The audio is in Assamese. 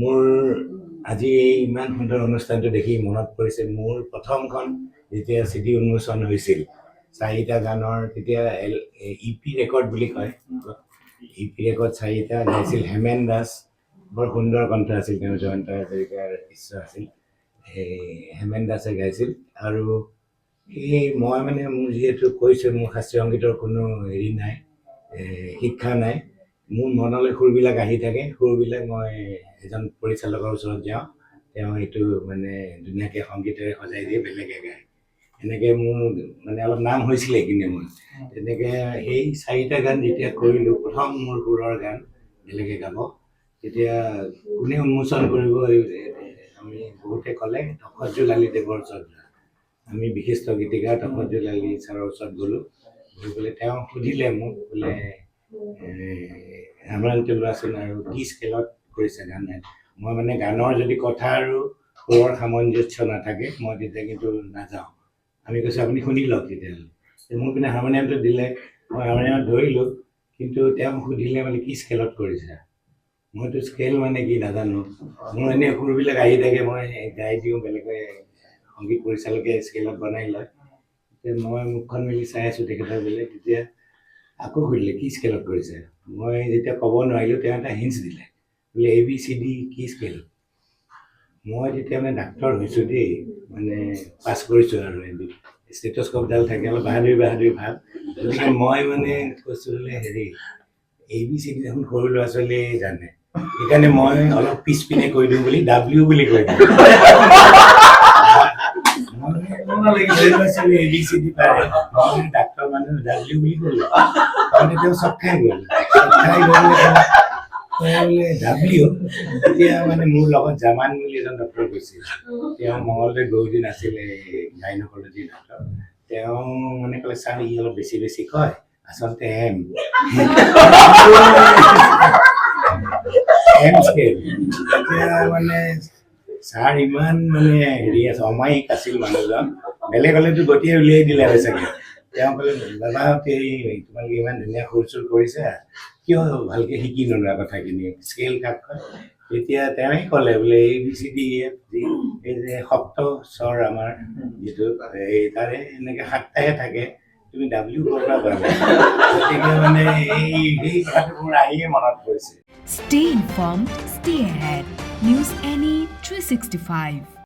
মোৰ আজি এই ইমান সুন্দৰ অনুষ্ঠানটো দেখি মনত পৰিছে মোৰ প্ৰথমখন যেতিয়া চিডি উন্মোচন হৈছিল 4টা গানৰ তেতিয়া ইপি ৰেকৰ্ড বুলি কয় ইপি ৰেকৰ্ড 4টা গাইছিল হেমেন দাস বৰ সুন্দৰ কণ্ঠ আছিল তেওঁ জয়ন্ত হাজৰিকাৰ শিষ্য আছিল হেমেন দাসে গাইছিল আৰু মই মানে মোৰ যিহেতু কৈছোঁ মোৰ শাস্ত্ৰীয় সংগীতৰ কোনো হেৰি নাই শিক্ষা নাই মোৰ মনলৈ সুৰবিলাক আহি থাকে সুৰবিলাক মই এজন পৰিচালকৰ ওচৰত যাওঁ তেওঁ এইটো মানে ধুনীয়াকৈ সংগীতেৰে সজাই দিয়ে বেলেগে গায় এনেকৈ মোৰ মানে অলপ নাম হৈছিলে এইখিনি মোৰ তেনেকৈ সেই 4টা গান যেতিয়া কৰিলোঁ প্ৰথম মোৰ সুৰৰ গান বেলেগে গাব তেতিয়া কোনে উন্মোচন কৰিব আমি বহুতে ক'লে তপস্য লালিদেৱৰ ওচৰত আমি বিশিষ্ট গীতিকাৰ তপস্য লালি ছাৰৰ ওচৰত গ'লোঁ গৈ পেলাই তেওঁ সুধিলে মোক বোলে হেমন্ত লোৱাচোন আৰু কি স্কেলত কৰিছে গান মই মানে গানৰ যদি কথা আৰু সুৰৰ সামঞ্জস্য নাথাকে মই তেতিয়া কিন্তু নাযাওঁ আমি কৈছোঁ আপুনি শুনি লওক তেতিয়াহ'লে মোৰ পিনে হাৰমনিয়ামটো দিলে মই হাৰমনিয়ামত ধৰিলোঁ কিন্তু তেওঁ সুধিলে মানে কি স্কেলত কৰিছে মইতো স্কেল মানে কি নাজানো মোৰ এনেই সুৰবিলাক আহি থাকে মই গাই দিওঁ বেলেগে সংগীত পৰিচালকে স্কেলত বনাই লয় মই মুখখন মেলি চাই আছোঁ তেখেতৰ বোলে তেতিয়া আকৌ সুধিলে কি স্কেলত কৰিছে মই যেতিয়া ক'ব নোৱাৰিলোঁ তেওঁ এটা হিণ্টছ দিলে বোলে ABCD কি স্কেল মই তেতিয়া মানে ডাক্তৰ হৈছোঁ দেই মানে পাছ কৰিছোঁ আৰু ষ্টেটস্কোপডাল থাকে অলপ বাহাদুৰি ভাব গতিকে মই মানে কৈছোঁ বোলে হেৰি ABCD দেখোন সৰু ল'ৰা ছোৱালীয়ে জানে সেইকাৰণে মই অলপ পিছপিনে কৈ দিওঁ বুলি W বুলি কৈ দিওঁ ABCD পাৰে ডাক্তৰ মানুহ W বুলি ক'লে তেওঁ চক খাই গ'ল W তেতিয়া মানে মোৰ লগত জামান বুলি এজন ডক্তৰ গৈছিল তেওঁ মঙলদৈ গৌৰীদিন আছিলে গাইনকলজি ডক্তৰ তেওঁ মানে ক'লে ছাৰ ই অলপ বেছি কয় আচলতে স্কেল এতিয়া মানে ছাৰ ইমান মানে হেৰি আছে অমায়িক আছিল মানুহজন বেলেগ হ'লেতো গতিয়ে উলিয়াই দিলে হয় চাগে তেওঁ ক'লে দাদাহঁতে তোমালোকে ইমান ধুনীয়া সুৰ চুৰ কৰিছা কিয় ভালকৈ শিকি নোলোৱা কথাখিনি স্কেল কাক কয় তেতিয়া তেওঁৱে ক'লে বোলে ABCD এই যে সপ্ত স্বৰ আমাৰ যিটো এই তাৰে এনেকৈ 7টাহে থাকে তুমি W ক'ৰ পৰা পাবা গতিকে মানে এই কথাটো মোৰ আহিয়ে মনত পৰিছে Stay informed, stay ahead. News Any 365.